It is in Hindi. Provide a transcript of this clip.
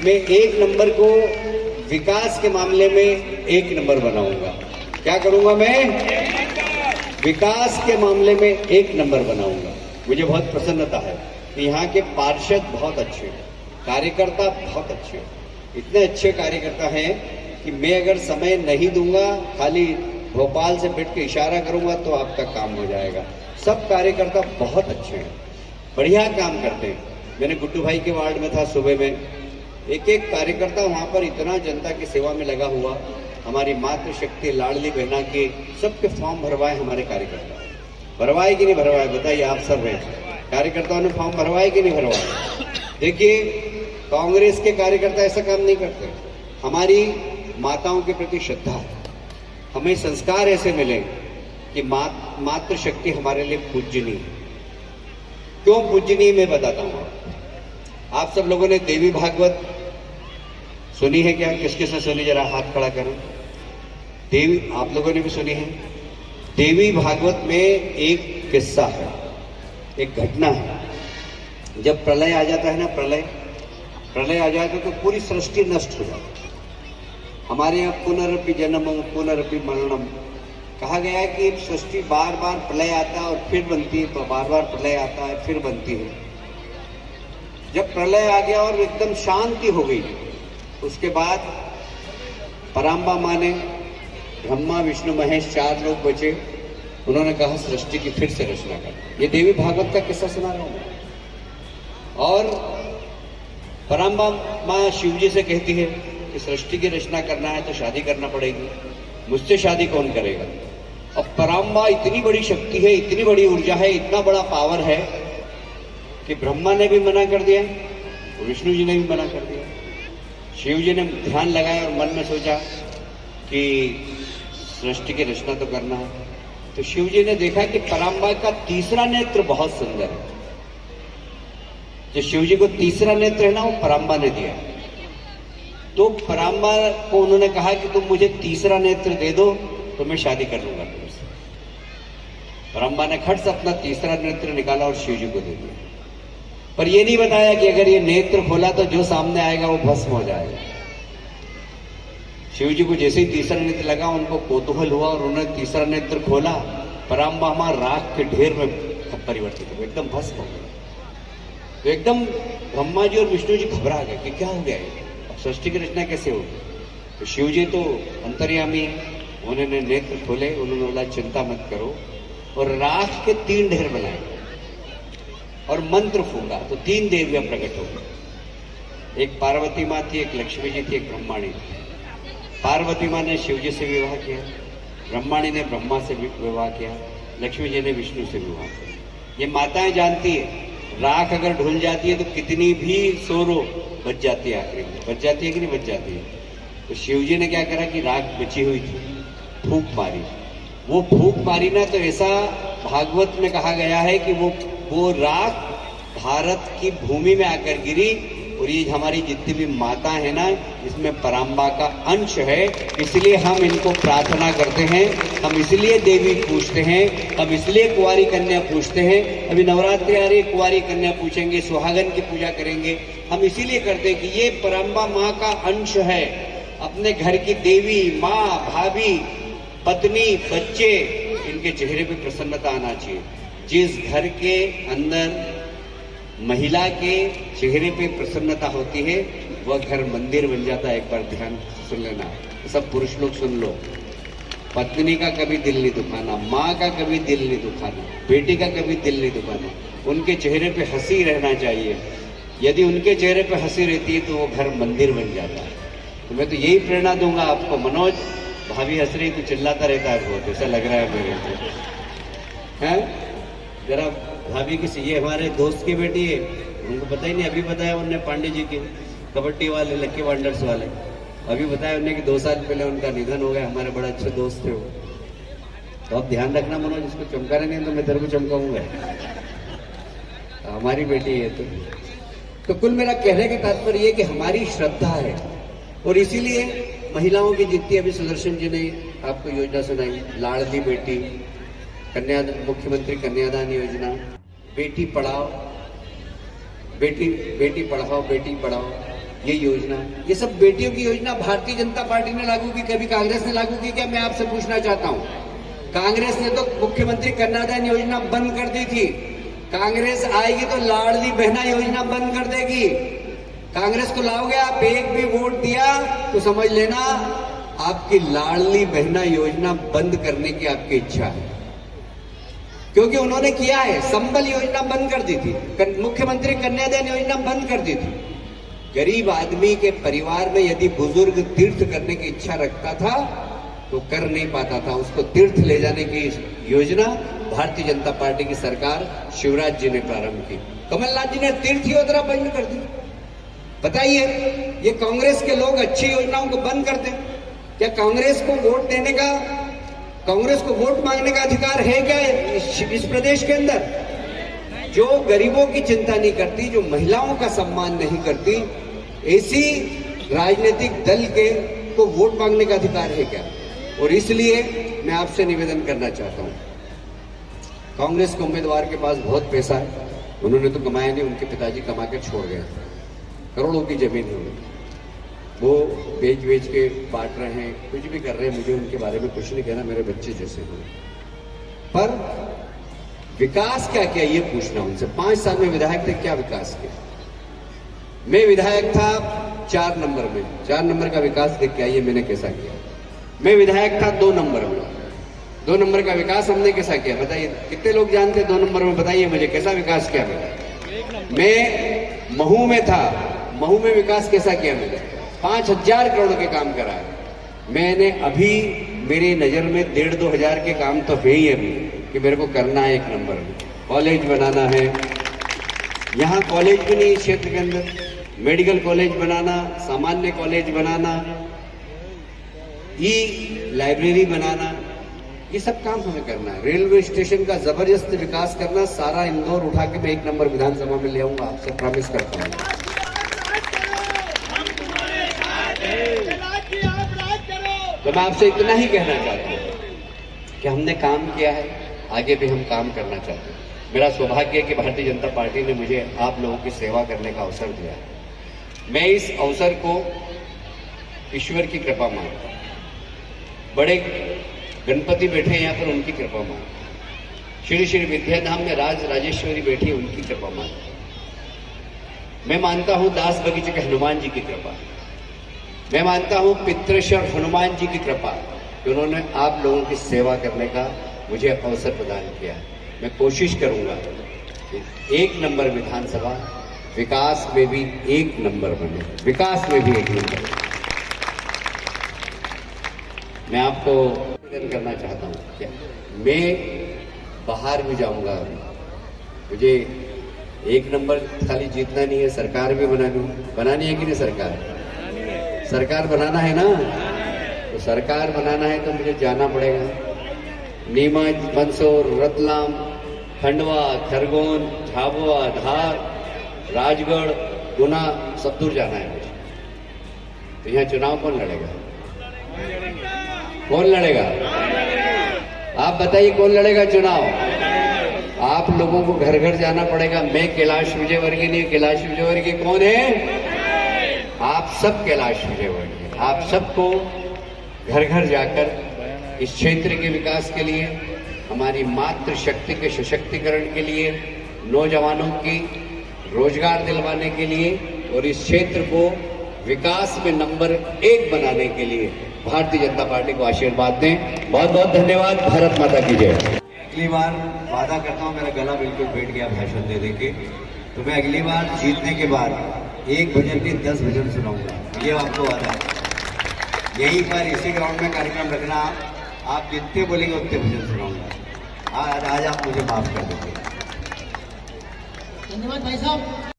मैं 1 नंबर को विकास के मामले में 1 नंबर बनाऊंगा। क्या करूंगा मैं? विकास के मामले में 1 नंबर बनाऊंगा। मुझे बहुत प्रसन्नता है कि यहाँ के पार्षद बहुत अच्छे हैं, कार्यकर्ता बहुत अच्छे हैं, इतने अच्छे कार्यकर्ता हैं कि मैं अगर समय नहीं दूंगा, खाली भोपाल से बैठ के इशारा करूंगा तो आपका काम हो जाएगा। सब कार्यकर्ता बहुत अच्छे हैं, बढ़िया काम करते हैं। मैंने गुड्डू भाई के वार्ड में था सुबह में, एक एक कार्यकर्ता वहां पर इतना जनता की सेवा में लगा हुआ। हमारी मातृशक्ति लाडली बहना के सबके फॉर्म भरवाए हमारे कार्यकर्ता। भरवाए कि नहीं भरवाए बताइए आप सब हैं, कार्यकर्ताओं ने फॉर्म भरवाए कि नहीं भरवाए? देखिए, कांग्रेस के कार्यकर्ता ऐसा काम नहीं करते। हमारी माताओं के प्रति श्रद्धा है, हमें संस्कार ऐसे मिले कि मातृशक्ति हमारे लिए पूजनीय है। क्यों पूजनीय मैं बताता हूं। आप सब लोगों ने देवी भागवत सुनी है क्या? किस किसने सुनी? जरा हाथ खड़ा करो। देवी, आप लोगों ने भी सुनी है? देवी भागवत में एक किस्सा है, एक घटना है। जब प्रलय आ जाता है ना, प्रलय आ जाता है तो पूरी सृष्टि नष्ट हो जाती है। हमारे यहाँ पुनरपि जन्मम पुनरपि मरणम कहा गया है कि सृष्टि बार बार प्रलय आता है और फिर बनती है, तो बार बार प्रलय आता है फिर बनती है। जब प्रलय आ गया और एकदम शांति हो गई, उसके बाद पराम्बा माँ ने, ब्रह्मा विष्णु महेश 4 लोग बचे, उन्होंने कहा सृष्टि की फिर से रचना कर। ये देवी भागवत का किस्सा सुना रहा हूं मैं। और पराम्बा माँ शिव जी से कहती है कि सृष्टि की रचना करना है तो शादी करना पड़ेगी, मुझसे शादी कौन करेगा? अब पराम्बा इतनी बड़ी शक्ति है, इतनी बड़ी ऊर्जा है, इतना बड़ा पावर है कि ब्रह्मा ने भी मना कर दिया, विष्णु जी ने भी मना कर दिया। शिव जी ने ध्यान लगाया और मन में सोचा कि सृष्टि की रचना तो करना है। तो शिव जी ने देखा कि पराम्बा का तीसरा नेत्र बहुत सुंदर है। जो शिव जी को तीसरा नेत्र है ना, वो पराम्बा ने दिया। तो पराम्बा को उन्होंने कहा कि तुम मुझे तीसरा नेत्र दे दो तो मैं शादी कर लूंगा तुमसे। पराम्बा ने खट से अपना तीसरा नेत्र निकाला और शिव जी को दे दिया। पर यह नहीं बताया कि अगर ये नेत्र खोला तो जो सामने आएगा वो भस्म हो जाएगा। शिव जी को जैसे ही तीसरा नेत्र लगा, उनको कौतूहल हुआ और उन्होंने तीसरा नेत्र खोला। पराम्बा हमारा राख के ढेर में परिवर्तित हो, एकदम भस्म हो गया। तो एकदम ब्रह्मा जी और विष्णु जी घबरा गए कि क्या हो गया है, अब सृष्टि की रचना कैसे होगी? तो शिव जी तो अंतर्यामी है, उन्होंने नेत्र खोले, उन्होंने बोला चिंता मत करो, और राख के 3 ढेर बनाए और मंत्र फूंका तो 3 देवियां प्रकट हो गई। एक पार्वती माँ थी, एक लक्ष्मी जी थी, एक ब्रह्माणी थी। पार्वती माँ ने शिव जी से विवाह किया, ब्रह्माणी ने ब्रह्मा से विवाह किया, लक्ष्मी जी ने विष्णु से विवाह किया। ये माताएं जानती है, राख अगर ढुल जाती है तो कितनी भी सोरो बच जाती है, आखिरी में बच जाती है कि नहीं बच जाती है। तो शिव जी ने क्या करा कि राख बची हुई थी, फूंक मारी। वो फूंक मारी ना, तो ऐसा भागवत में कहा गया है कि वो राख भारत की भूमि में आकर गिरी। और ये हमारी जितनी भी माता है ना, इसमें पराम्बा का अंश है। इसलिए हम इनको प्रार्थना करते हैं, हम इसलिए देवी पूछते हैं, हम इसलिए कुंवारी कन्या पूछते हैं। अभी नवरात्रि आ रही, कुंवारी कन्या पूछेंगे, सुहागन की पूजा करेंगे। हम इसीलिए करते हैं कि ये पराम्बा माँ का अंश है। अपने घर की देवी, माँ, भाभी, पत्नी, बच्चे, इनके चेहरे पे प्रसन्नता आना चाहिए। जिस घर के अंदर महिला के चेहरे पे प्रसन्नता होती है, वह घर मंदिर बन जाता है। एक बार ध्यान सुन लेना, सब पुरुष लोग सुन लो। पत्नी का कभी दिल नहीं दुखाना, माँ का कभी दिल नहीं दुखाना, बेटी का कभी दिल नहीं दुखाना। उनके चेहरे पे हंसी रहना चाहिए। यदि उनके चेहरे पे हंसी रहती है तो वो घर मंदिर बन जाता है। तो मैं तो यही प्रेरणा दूंगा आपको। मनोज, भाभी हंस रही, तो चिल्लाता रहता है बहुत, ऐसा लग रहा है मेरे को, है? जरा भाभी की, ये हमारे दोस्त की बेटी है, उनको पता ही नहीं। अभी बताया उनने, पांडे जी के कबड्डी वाले, लक्की वंडर्स वाले, अभी बताया उन्हें कि 2 साल पहले उनका निधन हो गया। हमारे बड़े अच्छे दोस्त थे वो। तो अब ध्यान रखना मनोज, इसको चमकाने नहीं तो मैं तेरे को चमकाऊंगा। हमारी बेटी है। तो कुल मेरा कहने का तात्पर्य ये कि हमारी श्रद्धा है, और इसीलिए महिलाओं की जितनी, अभी सुदर्शन जी ने आपको योजना सुनाई, लाडली बेटी, मुख्यमंत्री कन्यादान योजना, बेटी पढ़ाओ, बेटी पढ़ाओ, बेटी पढ़ाओ, ये योजना, ये सब बेटियों की योजना भारतीय जनता पार्टी ने लागू की, कभी कांग्रेस ने लागू की क्या? मैं आपसे पूछना चाहता हूं। कांग्रेस ने तो मुख्यमंत्री कन्यादान योजना बंद कर दी थी। कांग्रेस आएगी तो लाडली बहना योजना बंद कर देगी। कांग्रेस को लाओगे आप, एक भी वोट दिया तो समझ लेना आपकी लाडली बहना योजना बंद करने की आपकी इच्छा है, क्योंकि उन्होंने किया है। संबल योजना बंद कर दी थी, मुख्यमंत्री कन्यादान योजना बंद कर दी थी। गरीब आदमी के परिवार में यदि बुजुर्ग तीर्थ करने की इच्छा रखता था तो कर नहीं पाता था, उसको तीर्थ ले जाने की योजना भारतीय जनता पार्टी की सरकार शिवराज जी ने प्रारंभ की। कमलनाथ जी ने तीर्थ यात्रा बंद कर दी। बताइए, ये कांग्रेस के लोग अच्छी योजनाओं को बंद करते हैं क्या? कांग्रेस को वोट देने का, कांग्रेस को वोट मांगने का अधिकार है क्या इस प्रदेश के अंदर? जो गरीबों की चिंता नहीं करती, जो महिलाओं का सम्मान नहीं करती, ऐसी राजनीतिक दल के को वोट मांगने का अधिकार है क्या? और इसलिए मैं आपसे निवेदन करना चाहता हूं, कांग्रेस के उम्मीदवार के पास बहुत पैसा है, उन्होंने तो कमाया नहीं, उनके पिताजी कमा के छोड़ गए, करोड़ों की जमीन है उन्हें, वो बेच के बांट रहे हैं, कुछ भी कर रहे हैं। मुझे उनके बारे में कुछ नहीं कहना, मेरे बच्चे जैसे हैं। पर विकास क्या किया ये पूछना उनसे। 5 साल में विधायक थे, क्या विकास किया? मैं विधायक था 4 नंबर में, 4 नंबर का विकास देख के आइए मैंने कैसा किया। मैं विधायक था 2 नंबर में, 2 नंबर का विकास हमने कैसा किया बताइए? कितने लोग जानते हैं 2 नंबर में? बताइए मुझे, कैसा विकास किया मैंने? मैं महू में था, महू में विकास कैसा किया मैंने? 5000 करोड़ के काम करा है मैंने। अभी मेरी नजर में 1,500-2 हजार के काम तो है ही अभी, कि मेरे को करना है 1 नंबर में। कॉलेज बनाना है, यहाँ कॉलेज भी नहीं इस क्षेत्र के अंदर, मेडिकल कॉलेज बनाना, सामान्य कॉलेज बनाना, लाइब्रेरी बनाना, ये सब काम हमें करना है। रेलवे स्टेशन का जबरदस्त विकास करना, सारा इंदौर उठा के मैं 1 नंबर विधानसभा में ले आऊंगा, आपसे प्रॉमिस करता हूँ। तो मैं आपसे इतना ही कहना चाहता हूँ कि हमने काम किया है, आगे भी हम काम करना चाहते हैं। मेरा सौभाग्य है कि भारतीय जनता पार्टी ने मुझे आप लोगों की सेवा करने का अवसर दिया है। मैं इस अवसर को ईश्वर की कृपा मानता हूँ। बड़े गणपति बैठे हैं यहाँ पर, उनकी कृपा मानता हूँ। श्री श्री विद्याधाम में राजेश्वरी बैठी है, उनकी कृपा मानता हूँ। मैं मानता हूँ दास बगीचे के हनुमान जी की कृपा। मैं मानता हूँ पितृश्वर हनुमान जी की कृपा कि उन्होंने आप लोगों की सेवा करने का मुझे अवसर प्रदान किया है। मैं कोशिश करूंगा कि 1 नंबर विधानसभा विकास में भी 1 नंबर बने, विकास में भी 1 नंबर। मैं आपको निवेदन करना चाहता हूँ कि मैं बाहर भी जाऊंगा, मुझे 1 नंबर खाली जीतना नहीं है, सरकार भी बनानी है कि नहीं? सरकार बनाना है ना, तो सरकार बनाना है तो मुझे जाना पड़ेगा। नीमच, मंदसौर, रतलाम, खंडवा, खरगोन, झाबुआ, धार, राजगढ़, गुना, सब दूर जाना है मुझे। तो यहाँ चुनाव कौन लड़ेगा? कौन लड़ेगा? आप बताइए, कौन लड़ेगा चुनाव? आप लोगों को घर घर जाना पड़ेगा। मैं कैलाश विजयवर्गीय नहीं, कैलाश विजयवर्गीय कौन है? आप सब कैलाश विजयवर्गीय। आप सबको घर घर जाकर इस क्षेत्र के विकास के लिए, हमारी मातृ शक्ति के सशक्तिकरण के लिए, नौजवानों की रोजगार दिलवाने के लिए और इस क्षेत्र को विकास में नंबर 1 बनाने के लिए भारतीय जनता पार्टी को आशीर्वाद दें। बहुत बहुत धन्यवाद। भारत माता की जय। अगली बार वादा करता हूँ, मेरा गला बिल्कुल बैठ गया भाषण दे के, तो मैं अगली बार जीतने के बाद 1 भजन नहीं 10 भजन सुनाऊंगा, ये आपको वादा है। यहीं पर इसी ग्राउंड में कार्यक्रम रखना, आप जितने बोलेंगे उतने भजन सुनाऊंगा। आज आप मुझे माफ कर देंगे। धन्यवाद भाई साहब।